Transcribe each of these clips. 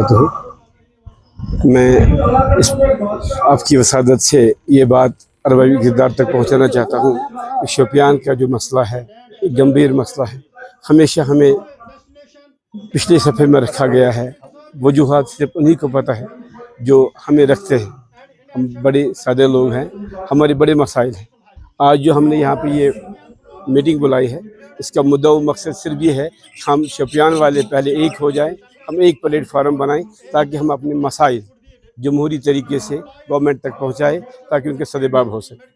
वबरकातुहू। मैं इस आपकी वसादत से ये बात अरबी किरदार तक पहुँचाना चाहता हूँ कि शोपियान का जो मसला है एक गंभीर मसला है। हमेशा हमें पिछले सफ़े में रखा गया है। वजूहात सिर्फ उन्हीं को पता है जो हमें रखते हैं। हम बड़े सादे लोग हैं, हमारे बड़े मसाइल हैं। आज जो हमने यहाँ पे ये मीटिंग बुलाई है, इसका मुद्दा व मकसद सिर्फ ये है कि हम शोपियान वाले पहले एक हो जाएं, हम एक प्लेटफार्म बनाएं ताकि हम अपने मसाइल जमहूरी तरीके से गवर्नमेंट तक पहुँचाएँ ताकि उनके सदेबाब हो सके।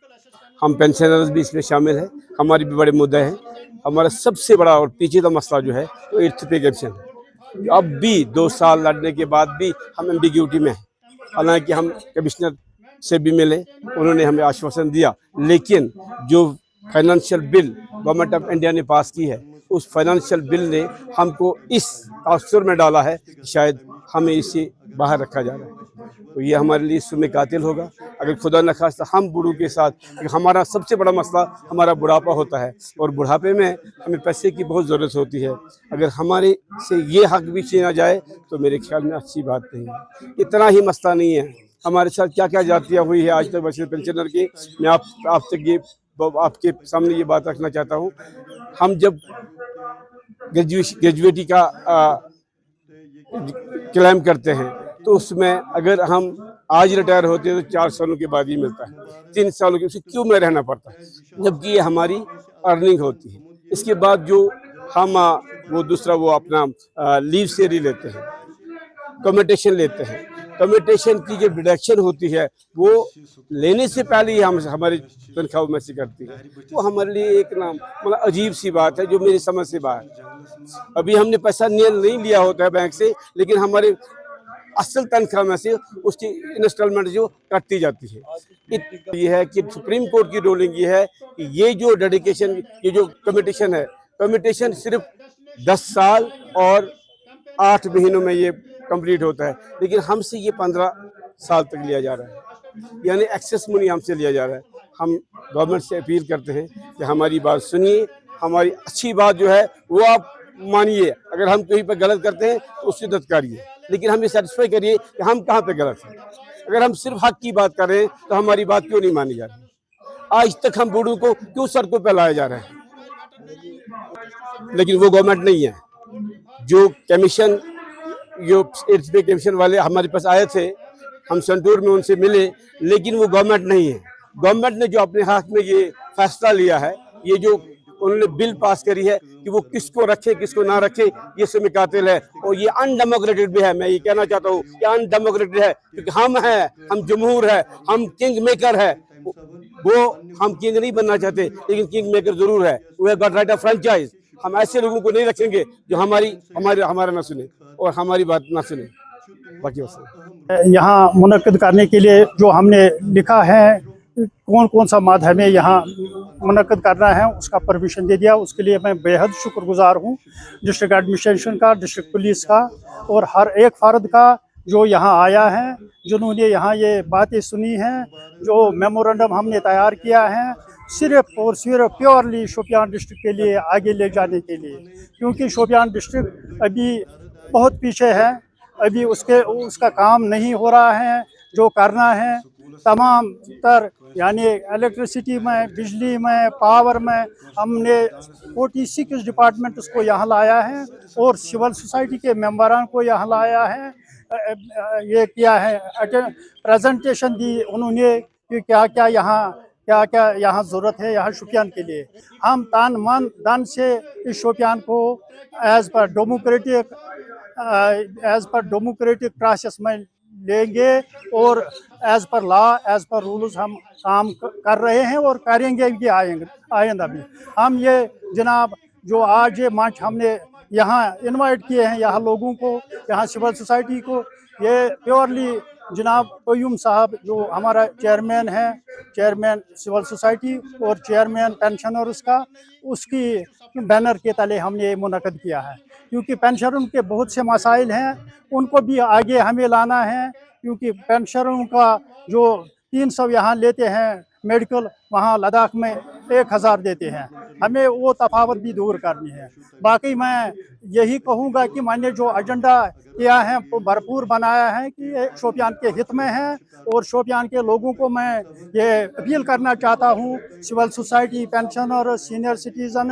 हम पेंशनर्स भी इसमें शामिल हैं, हमारे भी बड़े मुद्दे हैं। हमारा सबसे बड़ा और पेचीदा मसला जो है वो 8th पे कमीशन है। अब भी 2 साल लड़ने के बाद भी हम एम्बिग्यूटी में हैं। हालांकि हम कमिश्नर से भी मिले, उन्होंने हमें आश्वासन दिया, लेकिन जो financial bill government of India ने पास की है उस फाइनेंशियल बिल ने हमको इस तासुर में डाला है कि शायद हमें इससे बाहर रखा जा रहा है। तो ये हमारे लिए सुमे कातिल होगा अगर खुदा न खास्ता हम बूढ़ों के साथ। हमारा सबसे बड़ा मसला हमारा बुढ़ापा होता है और बुढ़ापे में हमें पैसे की बहुत ज़रूरत होती है। अगर हमारे से ये हक भी छीना जाए तो मेरे ख्याल में अच्छी बात नहीं है। इतना ही मसला नहीं है, हमारे साथ क्या क्या जातियाँ हुई है आज तक बशर पेंशनर की। मैं आप तक ये आपके सामने ये बात रखना चाहता हूँ। हम जब ग्रेजुएटी का क्लेम करते हैं तो उसमें अगर हम आज रिटायर होते हैं तो 4 सालों के बाद ही मिलता है। 3 सालों के उसे क्यों में रहना पड़ता है, जबकि ये हमारी अर्निंग होती है। इसके बाद जो हम वो दूसरा वो अपना लीव शेयरी लेते हैं, कम्यूटेशन लेते हैं। कम्यूटेशन की जो डिडक्शन होती है वो लेने से पहले ही हम हमारी तनख्वाह में से करती है। वो हमारे लिए एक मतलब अजीब सी बात है जो मेरी समझ से बाहर। अभी हमने पैसा नहीं लिया होता है बैंक से, लेकिन हमारे असल तनख्वाह में से उसकी इंस्टॉलमेंट जो कटती जाती है। ये है कि सुप्रीम कोर्ट की रूलिंग ये है कि ये जो डेडिकेशन, ये जो कम्यूटेशन है, कम्यूटेशन सिर्फ 10 साल और 8 महीनों में ये कंप्लीट होता है, लेकिन हमसे ये 15 साल तक लिया जा रहा है। यानी एक्सेस मनी हमसे लिया जा रहा है। हम गवर्नमेंट से अपील करते हैं कि हमारी बात सुनिए, हमारी अच्छी बात जो है वो आप मानिए। अगर हम कहीं पर गलत करते हैं तो उससे दत्कारिए, लेकिन हमें सेटिस्फाई करिए कि हम कहाँ पे गलत हैं। अगर हम सिर्फ हक की बात कर रहे हैं तो हमारी बात क्यों नहीं मानी जा रही। आज तक हम बूढ़ों को क्यों सड़कों पर लाया जा रहा है, लेकिन वो गवर्नमेंट नहीं है। जो कमीशन, जो 8th पे कमीशन वाले हमारे पास आए थे, हम संतूर में उनसे मिले, लेकिन वो गवर्नमेंट नहीं है। गवर्नमेंट ने जो अपने हाथ में ये फैसला लिया है, ये जो उन्होंने बिल पास करी है कि वो किसको रखे किसको ना रखे, ये सुमे कातिल है और ये अनडेमोक्रेटिक भी है। मैं ये कहना चाहता हूँ कि अनडेमोक्रेटिक है, क्योंकि हम हैं, हम जमहूर है, हम किंग मेकर है। वो हम किंग नहीं बनना चाहते, लेकिन किंग मेकर जरूर है। We have got right of franchise. हम ऐसे लोगों को नहीं रखेंगे जो हमारा ना सुने और हमारी बात ना सुने। बाकी यहाँ मुनक्किद करने के लिए जो हमने लिखा है, कौन कौन सा माद हमें यहाँ मुनक्किद करना है, उसका परमिशन दे दिया। उसके लिए मैं बेहद शुक्रगुजार हूँ डिस्ट्रिक्ट एडमिनिस्ट्रेशन का, डिस्ट्रिक्ट पुलिस का और हर एक फ़र्द का जो यहाँ आया है, जिन्होंने यहाँ ये बातें सुनी हैं। जो मेमोरेंडम हमने तैयार किया है सिर्फ और सिर्फ प्योरली शोपियान डिस्ट्रिक्ट के लिए आगे ले जाने के लिए, क्योंकि शोपियान डिस्ट्रिक्ट अभी बहुत पीछे है। अभी उसका काम नहीं हो रहा है जो करना है। तमाम तर यानी इलेक्ट्रिसिटी में, बिजली में, पावर में हमने 46 डिपार्टमेंट उसको यहाँ लाया है और सिविल सोसाइटी के मेंबरान को यहाँ लाया है। ये किया है, प्रेजेंटेशन दी उन्होंने कि क्या क्या यहाँ ज़रूरत है यहाँ शोपियान के लिए। हम तान मन धन से इस शोपियान को एज़ पर डेमोक्रेटिक प्रोसेस में लेंगे और as per law, as per rules हम काम कर रहे हैं और करेंगे भी आइंदा भी। हम ये जनाब जो आज ये मंच हमने यहाँ इनवाइट किए हैं, यहाँ लोगों को, यहाँ सिविल सोसाइटी को, ये प्योरली जनाब क़य्यूम साहब जो हमारा चेयरमैन है, चेयरमैन सिविल सोसाइटी और चेयरमैन पेंशनर्स का, उसकी बैनर के तले हमने मुनक़्क़िद किया है। क्योंकि पेंशनरों के बहुत से मसाइल हैं, उनको भी आगे हमें लाना है। क्योंकि पेंशनरों का जो 300 यहाँ लेते हैं मेडिकल, वहाँ लद्दाख में 1000 देते हैं। हमें वो तफावत भी दूर करनी है। बाकी मैं यही कहूँगा कि मैंने जो एजेंडा किया है वो भरपूर बनाया है कि ये शोपियान के हित में है, और शोपियान के लोगों को मैं ये अपील करना चाहता हूँ, civil society, pensioner, senior citizen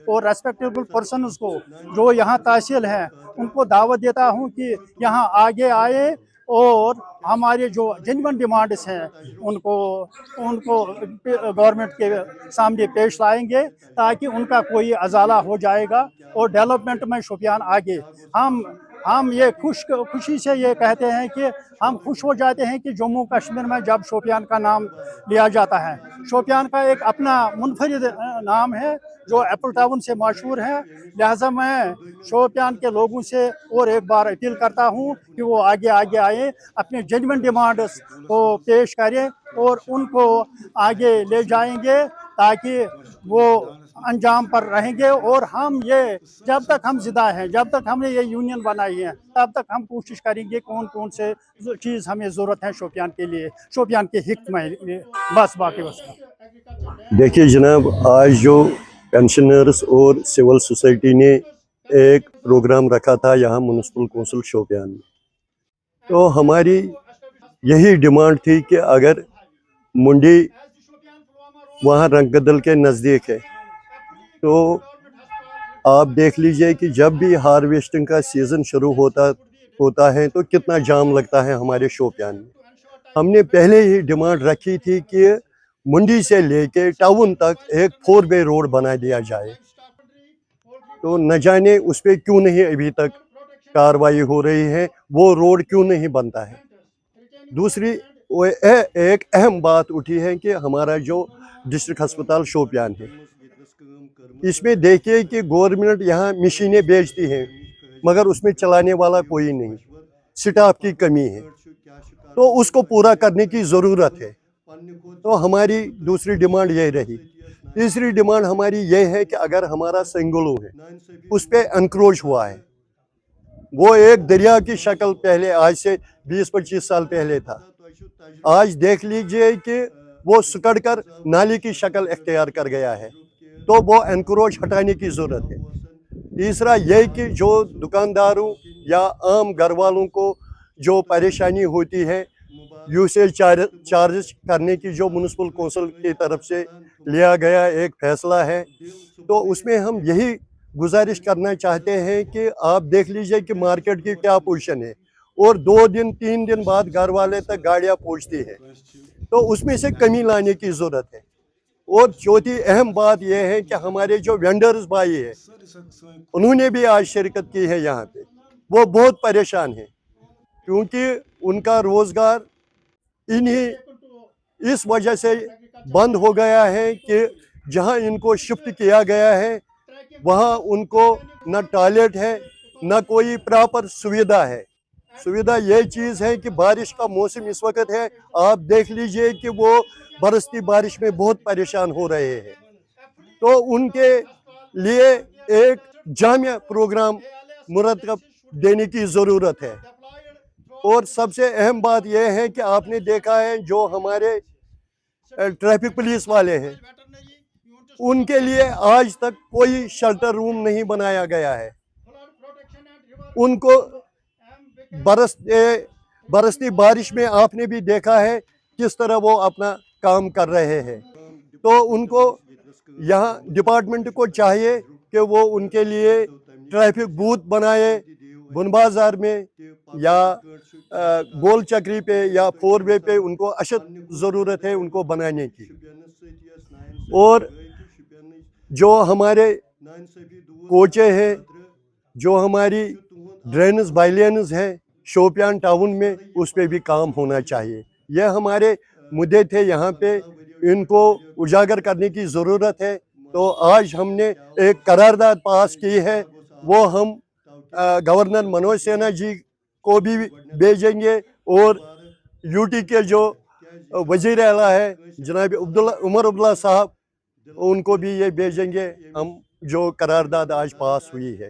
और रेस्पेक्टेबल पर्सनस को जो यहाँ तहसील है उनको दावत देता हूँ कि यहाँ आगे आए और हमारे जो जेन्युइन डिमांड्स हैं उनको गवर्नमेंट के सामने पेश लाएंगे, ताकि उनका कोई अजाला हो जाएगा और डेवलपमेंट में शोपियान आगे। हम ये खुशी से ये कहते हैं कि हम खुश हो जाते हैं कि जम्मू कश्मीर में जब शोपियान का नाम लिया जाता है। शोपियान का एक अपना मुनफरिद नाम है जो एप्पल टाउन से मशहूर है। लिहाजा मैं शोपियान के लोगों से और एक बार अपील करता हूँ कि वो आगे आए, अपने जेन्युइन डिमांड्स को पेश करें और उनको आगे ले जाएंगे, ताकि वो अंजाम पर रहेंगे। और हम ये जब तक हम जिंदा हैं, जब तक हमने ये यूनियन बनाई है, तब तक हम कोशिश करेंगे कौन से चीज़ हमें ज़रूरत है शोपियान के लिए, शोपियान के हित में। बस बाकी बस। देखिए जनाब, आज जो पेंशनर्स और सिविल सोसाइटी ने एक प्रोग्राम रखा था यहाँ म्यूनसिपल कौंसिल शोपियान में, तो हमारी यही डिमांड थी कि अगर मुंडी वहाँ रंगदल के नज़दीक है, तो आप देख लीजिए कि जब भी हार्वेस्टिंग का सीज़न शुरू होता है तो कितना जाम लगता है हमारे शोपियान में। हमने पहले ही डिमांड रखी थी कि मुंडी से लेके टाउन तक एक 4 वे रोड बना दिया जाए, तो न जाने उस पर क्यों नहीं अभी तक कार्रवाई हो रही है, वो रोड क्यों नहीं बनता है। दूसरी एक अहम बात उठी है कि हमारा जो डिस्ट्रिक्ट अस्पताल शोपियान है, इसमें देखिए कि गवर्नमेंट यहाँ मशीनें बेचती हैं मगर उसमें चलाने वाला कोई नहीं, स्टाफ की कमी है, तो उसको पूरा करने की ज़रूरत है। तो हमारी दूसरी डिमांड यही रही। तीसरी डिमांड हमारी ये है कि अगर हमारा सेंगोलो है उस पर एनक्रोच हुआ है, वो एक दरिया की शक्ल पहले आज से 20-25 साल पहले था, आज देख लीजिए कि वो सुकड़ कर नाली की शक्ल इख्तियार कर गया है, तो वो एनक्रोच हटाने की ज़रूरत है। तीसरा ये कि जो दुकानदारों या आम घर वालों को जो परेशानी होती है यूसेज चार्ज करने की, जो म्यूनसिपल कौंसिल की तरफ से लिया गया एक फ़ैसला है, तो उसमें हम यही गुजारिश करना चाहते हैं कि आप देख लीजिए कि मार्केट की क्या पोजीशन है, और 2 दिन 3 दिन बाद घर वाले तक गाड़ियाँ पहुँचती हैं, तो उसमें से कमी लाने की ज़रूरत है। और चौथी अहम बात यह है कि हमारे जो वेंडर्स भाई है उन्होंने भी आज शिरकत की है यहाँ पे, वो बहुत परेशान हैं क्योंकि उनका रोज़गार इस वजह से बंद हो गया है कि जहाँ इनको शिफ्ट किया गया है वहाँ उनको न टॉयलेट है न कोई प्रॉपर सुविधा है। सुविधा ये चीज़ है कि बारिश का मौसम इस वक्त है, आप देख लीजिए कि वो बरसती बारिश में बहुत परेशान हो रहे हैं, तो उनके लिए एक जामिया प्रोग्राम मुरतब देने की ज़रूरत है। और सबसे अहम बात यह है कि आपने देखा है जो हमारे ट्रैफिक पुलिस वाले हैं, उनके लिए आज तक कोई शेल्टर रूम नहीं बनाया गया है। उनको बरसती बारिश में आपने भी देखा है किस तरह वो अपना काम कर रहे हैं, तो उनको यहाँ डिपार्टमेंट को चाहिए कि वो उनके लिए ट्रैफिक बूथ बनाए, बुन बाजार में या गोल चक्री पे या 4 वे पे उनको अशद ज़रूरत है उनको बनाने की। और जो हमारे कोचे हैं, जो हमारी ड्रेनेज बाइलेन्स हैं शोपियान टाउन में, उस पर भी काम होना चाहिए। यह हमारे मुद्दे थे यहाँ पे, इनको उजागर करने की ज़रूरत है। तो आज हमने एक करारदाद पास की है, वो हम गवर्नर मनोज सिन्हा जी को भी भेजेंगे और यूटी के जो वज़ीर आला है जनाब उमर अब्दुल्ला साहब, उनको भी ये भेजेंगे हम जो करारदाद आज पास हुई है।